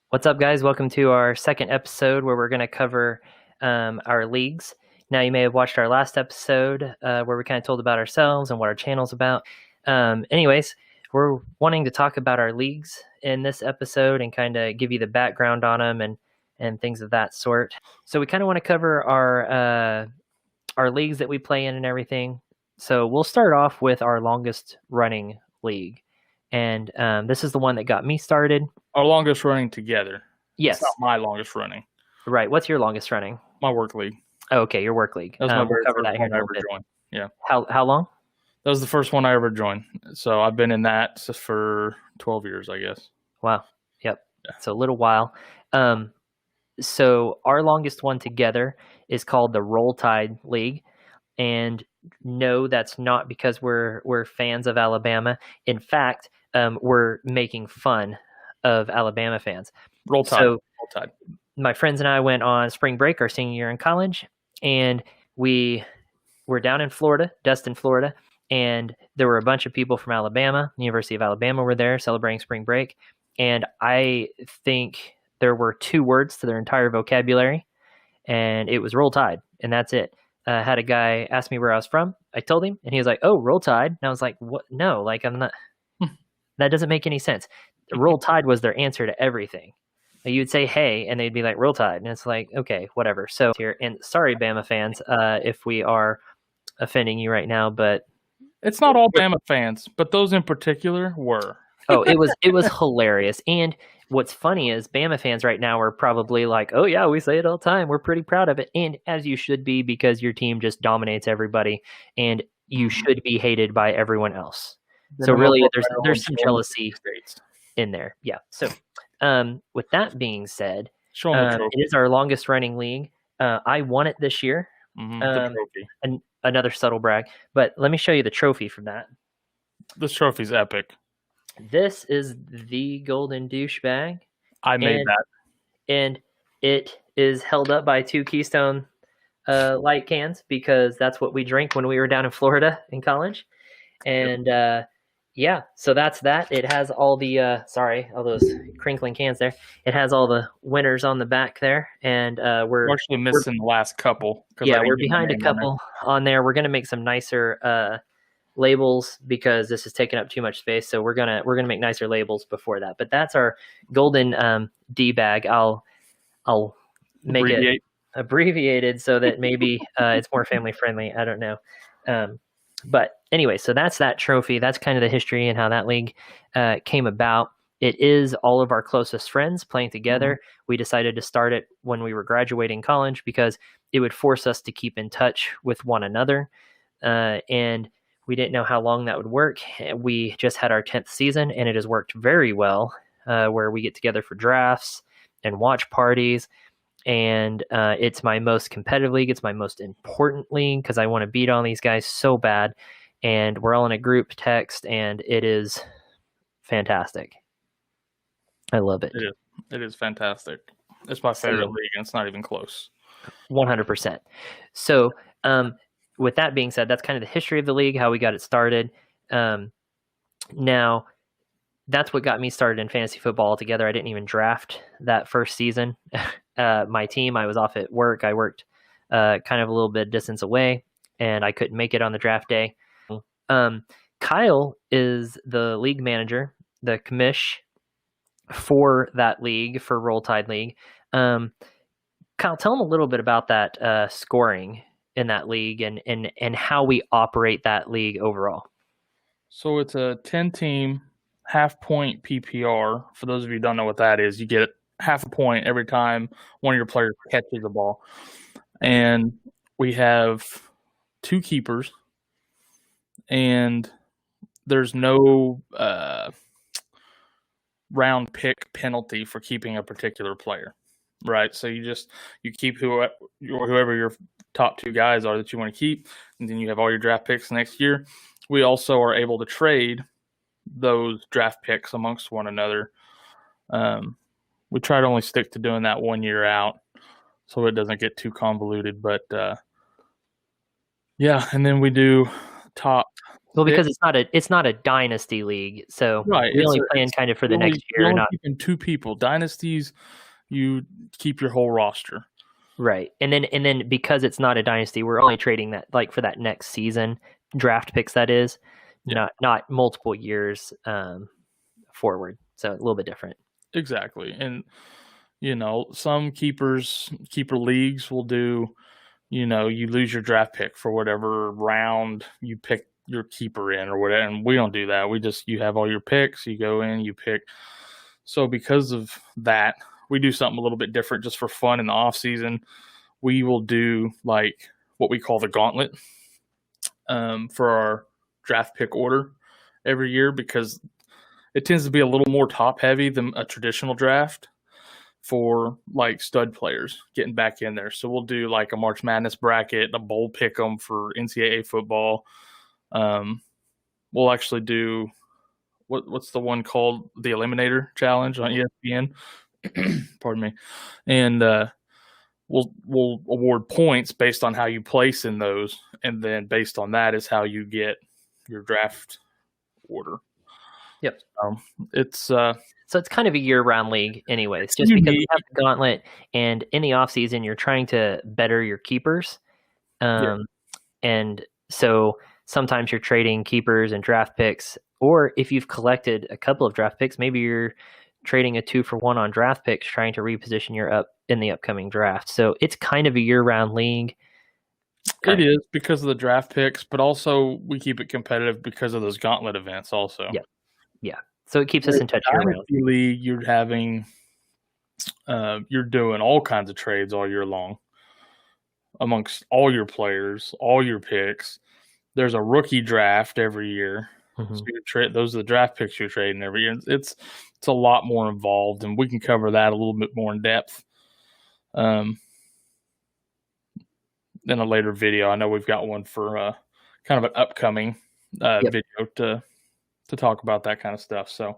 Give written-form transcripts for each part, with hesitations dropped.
What's up, guys? Welcome to our second episode where we're going to cover our leagues. Now, you may have watched our last episode where we kind of told about ourselves and what our channel's about. Anyways, we're wanting to talk about our leagues in this episode and kind of give you the background on them and things of that sort. So we kind of want to cover our leagues that we play in and everything. So we'll start off with our longest running league. And this is the one that got me started. Our longest running together. Yes. It's not my longest running. Right. What's your longest running? My work league. Oh, okay, your work league. That was my We'll very cover first that here one in a I little ever bit. joined. Yeah. How long? That was the first one I ever joined. So I've been in that for 12 years, I guess. Wow. Yep. Yeah. So a little while. So our longest one together is called the Roll Tide League. And no, that's not because we're fans of Alabama. In fact, we're making fun of Alabama fans. Roll Tide. So Roll Tide. my friends and I went on spring break our senior year in college, and we were down in Florida, Destin, Florida, and there were a bunch of people from Alabama. University of Alabama were there celebrating spring break, and I think there were 2 words to their entire vocabulary, and it was Roll Tide, and that's it. Had a guy ask me where I was from. I told him, and he was like, "Oh, Roll Tide." And I was like, "What? No, like I'm not. That doesn't make any sense." Roll Tide was their answer to everything. You'd say "Hey," and they'd be like "Roll Tide," and it's like, okay, whatever. So here, and sorry, Bama fans, if we are offending you right now, but it's not all Bama fans, but those in particular were. Oh, it was hilarious. And what's funny is Bama fans right now are probably like, "Oh yeah, we say it all the time. We're pretty proud of it." And as you should be, because your team just dominates everybody and you should be hated by everyone else. So really there's some jealousy in there. Yeah. So with that being said, it is our longest running league. I won it this year. The trophy. And another subtle brag, but let me show you the trophy from that. This trophy's epic. This is the golden douchebag. I made that. And it is held up by 2 Keystone light cans because that's what we drank when we were down in Florida in college. And yeah, so that's that. It has all the all those crinkling cans there. It has all the winners on the back there, and we're actually missing the last couple. Yeah, we're behind a couple on there. We're gonna make some nicer labels because this is taking up too much space. So we're gonna make nicer labels before that. But that's our golden D bag. I'll make it abbreviated so that maybe it's more family friendly. I don't know. But anyway, so that's that trophy. That's kind of the history and how that league came about. It is all of our closest friends playing together. Mm-hmm. We decided to start it when we were graduating college because it would force us to keep in touch with one another. And we didn't know how long that would work. We just had our 10th season, and it has worked very well, where we get together for drafts and watch parties. And it's my most competitive league. It's my most important league because I want to beat all these guys so bad. And we're all in a group text, and it is fantastic. I love it. It is fantastic. It's my favorite league, and it's not even close. 100%. So with that being said, that's kind of the history of the league, how we got it started. Now, that's what got me started in fantasy football altogether. I didn't even draft that first season. My team, I was off at work. I worked kind of a little bit distance away, and I couldn't make it on the draft day. Kyle is the league manager, the commish for that league, for Roll Tide League. Kyle, tell him a little bit about that scoring in that league and how we operate that league overall. So it's a 10-team half-point PPR. For those of you who don't know what that is, you get half a point every time one of your players catches the ball. And we have 2 keepers, and there's no round pick penalty for keeping a particular player, right? So you keep whoever your top 2 guys are that you want to keep, and then you have all your draft picks next year. We also are able to trade those draft picks amongst one another. We try to only stick to doing that 1 year out so it doesn't get too convoluted. But yeah, and then we do top Well, because it's not a dynasty league, so Right. we only plan kind of for the next year, You're only not keeping 2 people. Dynasties, you keep your whole roster. right. And then because it's not a dynasty, we're only trading that like for that next season draft picks. That is not multiple years forward. So a little bit different. Exactly. And some keeper leagues will do. You lose your draft pick for whatever round you pick your keeper in or whatever. And we don't do that. You have all your picks, you go in, you pick. So because of that, we do something a little bit different just for fun in the off season. We will do like what we call the gauntlet for our draft pick order every year, because it tends to be a little more top heavy than a traditional draft for like stud players getting back in there. So we'll do like a March Madness bracket, a bowl pick 'em for NCAA football. We'll actually do what's the one called, the Eliminator Challenge on ESPN. Pardon me. And we'll award points based on how you place in those, and then based on that is how you get your draft order. Yep. It's so it's kind of a year-round league, anyways. Just because we have the gauntlet, and in the off season, you're trying to better your keepers, and so sometimes you're trading keepers and draft picks, or if you've collected a couple of draft picks, maybe you're trading a 2-for-1 on draft picks, trying to reposition in the upcoming draft. So it's kind of a year-round league. It is because of the draft picks, but also we keep it competitive because of those gauntlet events also. Yeah. So it keeps us in touch year-round. League, you're doing all kinds of trades all year long amongst all your players, all your picks. There's a rookie draft every year. Mm-hmm. So those are the draft picks you're trading every year. It's a lot more involved, and we can cover that a little bit more in depth in a later video. I know we've got one for kind of an upcoming video to talk about that kind of stuff. So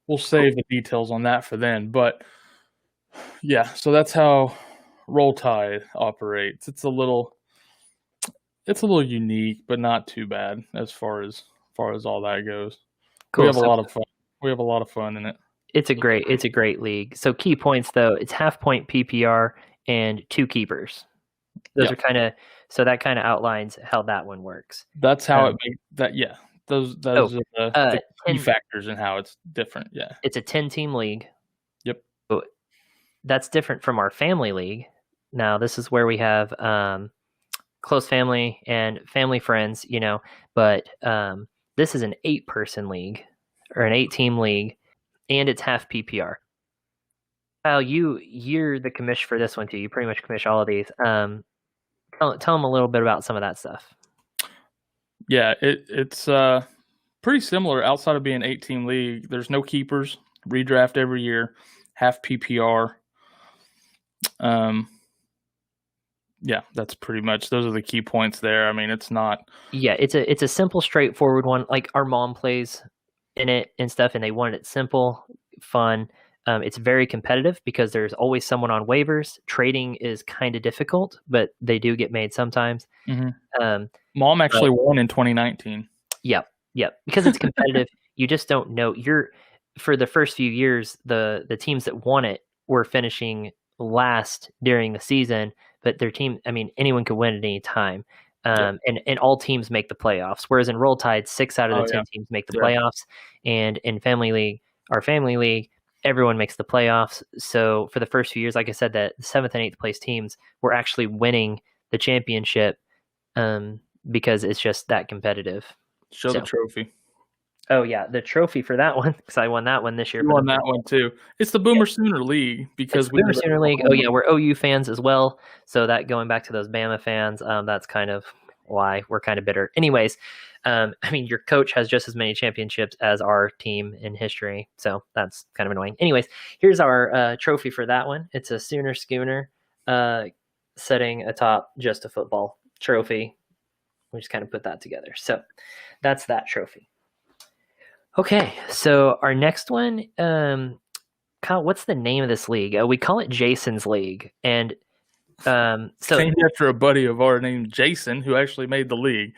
we'll save the details on that for then. But yeah, so that's how Roll Tide operates. It's a little unique, but not too bad as far as all that goes. Cool. We have a lot of fun. We have a lot of fun in it. It's a great league. So key points though, it's half point PPR and 2 keepers. Those are that kind of outlines how that one works. That's how it makes that. Yeah. Those are the key factors in how it's different. Yeah. It's a 10-team league. Yep. So that's different from our family league. Now this is where we have close family and family friends, but this is an 8-person league or an 8-team league, and it's half PPR. Kyle, you're the commish for this one too. You pretty much commish all of these. Tell them a little bit about some of that stuff. Yeah, it's pretty similar. Outside of being an 8-team league, there's no keepers. Redraft every year, half PPR. Yeah, that's pretty much, those are the key points there. I mean, it's not. Yeah, it's a simple, straightforward one. Like our mom plays in it and stuff, and they wanted it simple, fun. It's very competitive because there's always someone on waivers. Trading is kind of difficult, but they do get made sometimes. Mm-hmm. Mom actually won in 2019. Yep. Because it's competitive. You just don't know. For the first few years, the teams that won it were finishing last during the season, but their team, I mean, anyone could win at any time. And all teams make the playoffs. Whereas in Roll Tide, 6 out of the 10 teams make the playoffs. And in our family league, everyone makes the playoffs. So for the first few years, like I said, that 7th and 8th place teams were actually winning the championship because it's just that competitive. Show the trophy. Oh, yeah, the trophy for that one, because I won that one this year. You won that one, too. It's the Boomer Sooner League. Because Boomer Sooner League. Oh, yeah, we're OU fans as well. So that going back to those Bama fans, that's kind of why we're kind of bitter. Anyways, I mean, your coach has just as many championships as our team in history. So that's kind of annoying. Anyways, here's our trophy for that one. It's a Sooner Schooner setting atop just a football trophy. We just kind of put that together. So that's that trophy. Okay, so our next one, Kyle, what's the name of this league? We call it Jason's League, and so named after a buddy of ours named Jason, who actually made the league.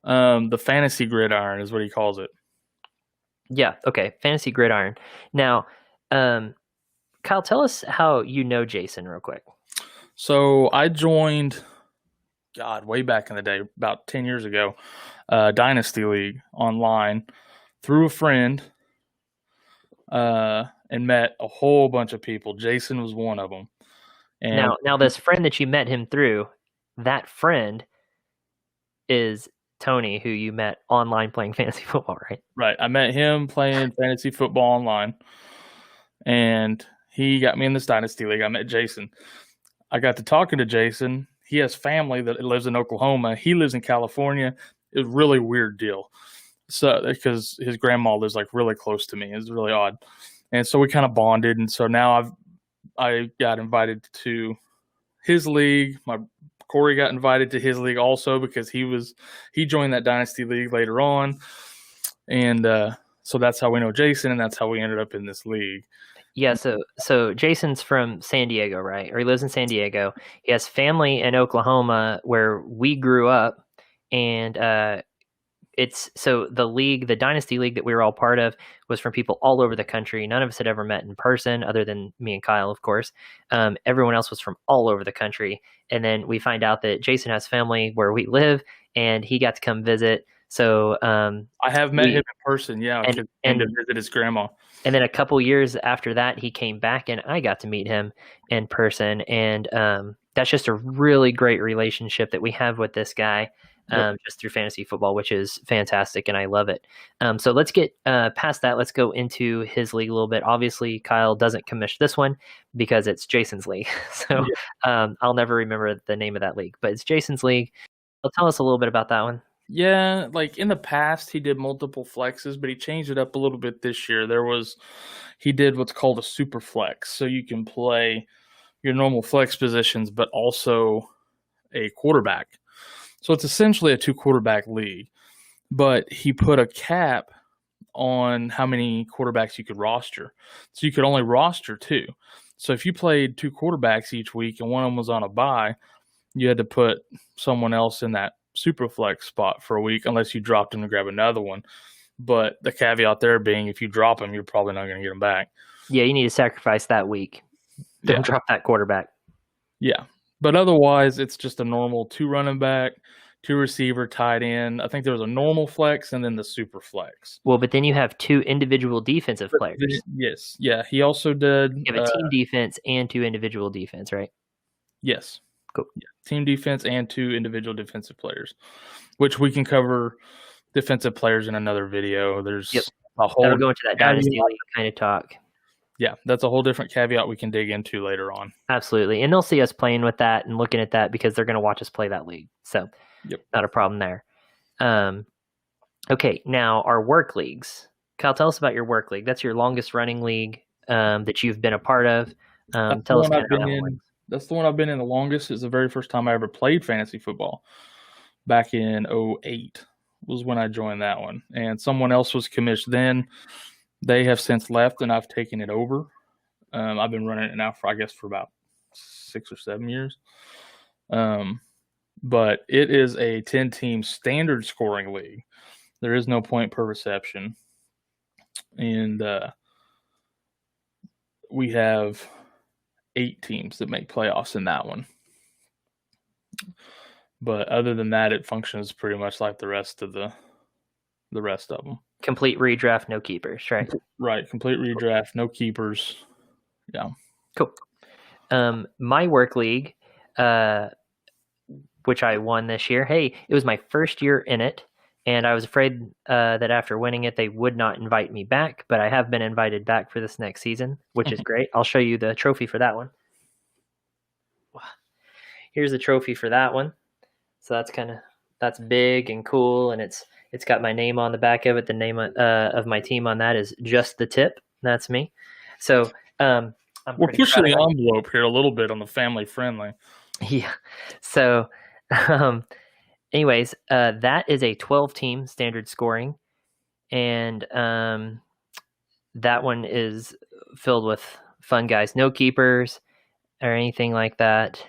The fantasy gridiron is what he calls it. Yeah. Okay. Fantasy gridiron. Now, Kyle, tell us how you know Jason real quick. So I joined, God, way back in the day, about 10 years ago, Dynasty League online through a friend, and met a whole bunch of people. Jason was one of them. And Now this friend that you met him through, that friend is Tony, who you met online playing fantasy football, right? right, I met him playing fantasy football online, and he got me in this Dynasty League. I met Jason. I got to talking to Jason. He has family that lives in Oklahoma. He lives in California. It was a really weird deal. So because his grandma lives like really close to me. It's really odd. And so we kind of bonded. And so now I got invited to his league. My Corey got invited to his league also because he joined that Dynasty League later on. And so that's how we know Jason, and that's how we ended up in this league. Yeah, so Jason's from San Diego, right? Or he lives in San Diego. He has family in Oklahoma where we grew up, and it's so the Dynasty League that we were all part of was from people all over the country. None of us had ever met in person, other than me and Kyle, of course. Everyone else was from all over the country, and then we find out that Jason has family where we live, and he got to come visit. So I have met him in person, yeah, and to visit his grandma. And then a couple years after that, he came back, and I got to meet him in person. And that's just a really great relationship that we have with this guy, just through fantasy football, which is fantastic, and I love it. So let's get past that. Let's go into his league a little bit. Obviously, Kyle doesn't commish this one because it's Jason's league. So I'll never remember the name of that league, but it's Jason's league. Tell us a little bit about that one. Yeah, like in the past, he did multiple flexes, but he changed it up a little bit this year. He did what's called a super flex. So you can play your normal flex positions, but also a quarterback. So it's essentially a 2-quarterback league, but he put a cap on how many quarterbacks you could roster. So you could only roster 2. So if you played 2 quarterbacks each week and one of them was on a bye, you had to put someone else in that super flex spot for a week unless you dropped him to grab another one. But the caveat there being, if you drop him, you're probably not going to get him back. Yeah, you need to sacrifice that week. Don't drop that quarterback. Yeah. But otherwise, it's just a normal 2 running back, 2 receiver, tight end. I think there was a normal flex and then the super flex. Well, but then you have 2 individual defensive players. Yes. Yeah. He also did. You have a team defense and 2 individual defense, right? Yes. Cool. Yeah. Team defense and 2 individual defensive players, which we can cover defensive players in another video. There's a whole. That'll go into that Dynasty League kind of talk. Yeah, that's a whole different caveat we can dig into later on. Absolutely. And they'll see us playing with that and looking at that because they're going to watch us play that league. So not a problem there. Okay, now our work leagues. Kyle, tell us about your work league. That's your longest running league that you've been a part of. Tell us about that one. That's the one I've been in the longest. It's the very first time I ever played fantasy football. Back in 2008 was when I joined that one. And someone else was commissioned then. They have since left, and I've taken it over. I've been running it now for about 6 or 7 years. But it is a 10-team standard scoring league. There is no point per reception. And we have 8 teams that make playoffs in that one. But other than that, it functions pretty much like the rest of them. Complete redraft, no keepers, right? Right, complete redraft, no keepers. Yeah. Cool. My work league, which I won this year. Hey, it was my first year in it, and I was afraid that after winning it, they would not invite me back, but I have been invited back for this next season, which is great. I'll show you the trophy for that one. Here's the trophy for that one. So that's big and cool, and it's got my name on the back of it. The name of my team on that is Just the Tip. That's me. So we're pushing the envelope here a little bit on the family friendly. Yeah. So anyways, that is a 12-team standard scoring, and that one is filled with fun guys. No keepers or anything like that.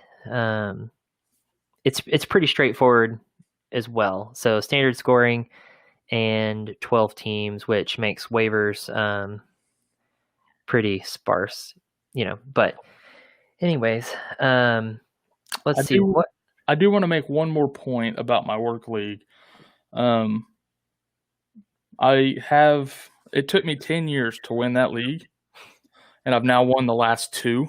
It's pretty straightforward as well. So standard scoring and 12 teams, which makes waivers pretty sparse, But anyways, let's see what. I do want to make one more point about my work league. It took me 10 years to win that league, and I've now won the last 2.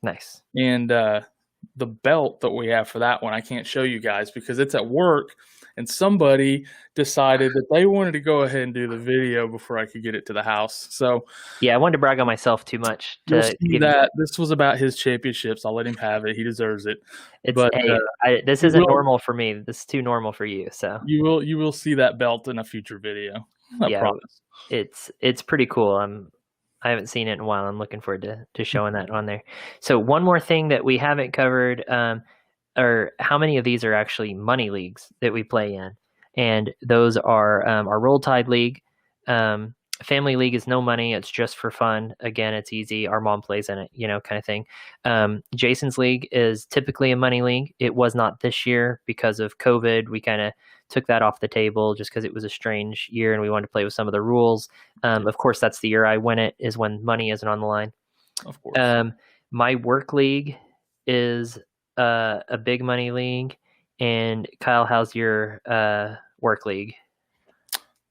Nice. And the belt that we have for that one, I can't show you guys because it's at work, and somebody decided that they wanted to go ahead and do the video before I could get it to the house. So yeah, I wanted to brag on myself too much. You'll see that this was about his championships. I'll let him have it. He deserves it. But this isn't normal for me. This is too normal for you. So you will see that belt in a future video. I promise. It's pretty cool. I haven't seen it in a while. I'm looking forward to showing that on there. So one more thing that we haven't covered, or how many of these are actually money leagues that we play in, and those are our Roll Tide League. Family League is no money. It's just for fun. Again, it's easy. Our mom plays in it, kind of thing. Jason's League is typically a money league. It was not this year because of COVID. We kind of took that off the table just because it was a strange year and we wanted to play with some of the rules. Of course, that's the year I win it, is when money isn't on the line. Of course. My work league is a big money league. And Kyle, how's your work league?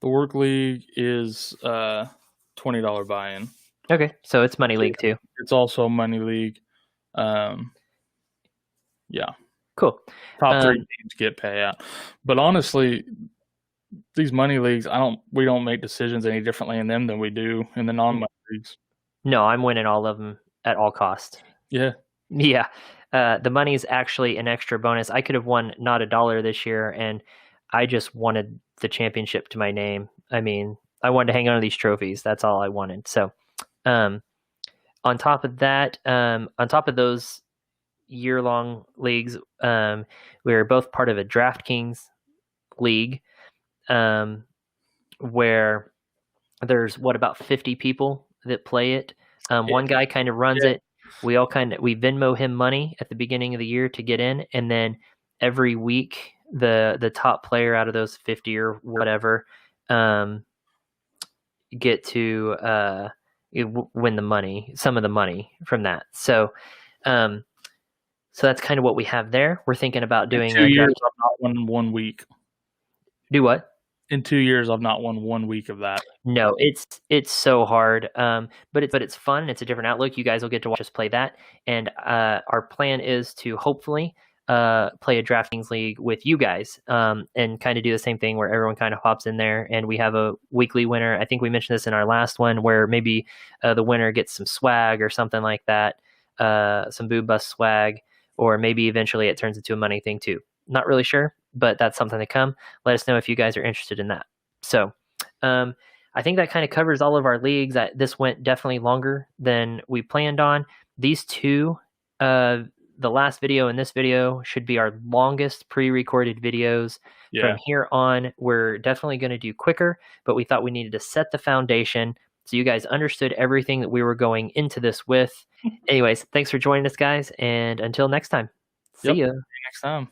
The work league is $20 buy-in. Okay, so it's money league too. It's also a money league. Yeah. Cool. Top 3 teams get payout. But honestly, these money leagues, we don't make decisions any differently in them than we do in the non-money leagues. No, I'm winning all of them at all cost. Yeah. Yeah. The money is actually an extra bonus. I could have won not $1 this year, and I just wanted the championship to my name. I mean, I wanted to hang on to these trophies. That's all I wanted. So, on top of that, on top of those year-long leagues, we were both part of a DraftKings league, where there's about 50 people that play it. One guy kind of runs it. We Venmo him money at the beginning of the year to get in, and then every week the top player out of those 50 or whatever get to win the money, some of the money from that. So that's kind of what we have there. We're thinking about doing. In 2 years, I've not won 1 week. Do what? In 2 years, I've not won 1 week of that. No, it's so hard, but it's fun. It's a different outlook. You guys will get to watch us play that, and our plan is to hopefully play a DraftKings league with you guys, and kind of do the same thing where everyone kind of hops in there, and we have a weekly winner. I think we mentioned this in our last one, where maybe the winner gets some swag or something like that, some Boo Bust swag, or maybe eventually it turns into a money thing too. Not really sure, but that's something to come. Let us know if you guys are interested in that. So I think that kind of covers all of our leagues. This went definitely longer than we planned on. These two, the last video and this video, should be our longest pre-recorded videos. Yeah. From here on, we're definitely going to do quicker, but we thought we needed to set the foundation so you guys understood everything that we were going into this with. Anyways, thanks for joining us, guys, and until next time. See ya. See you next time.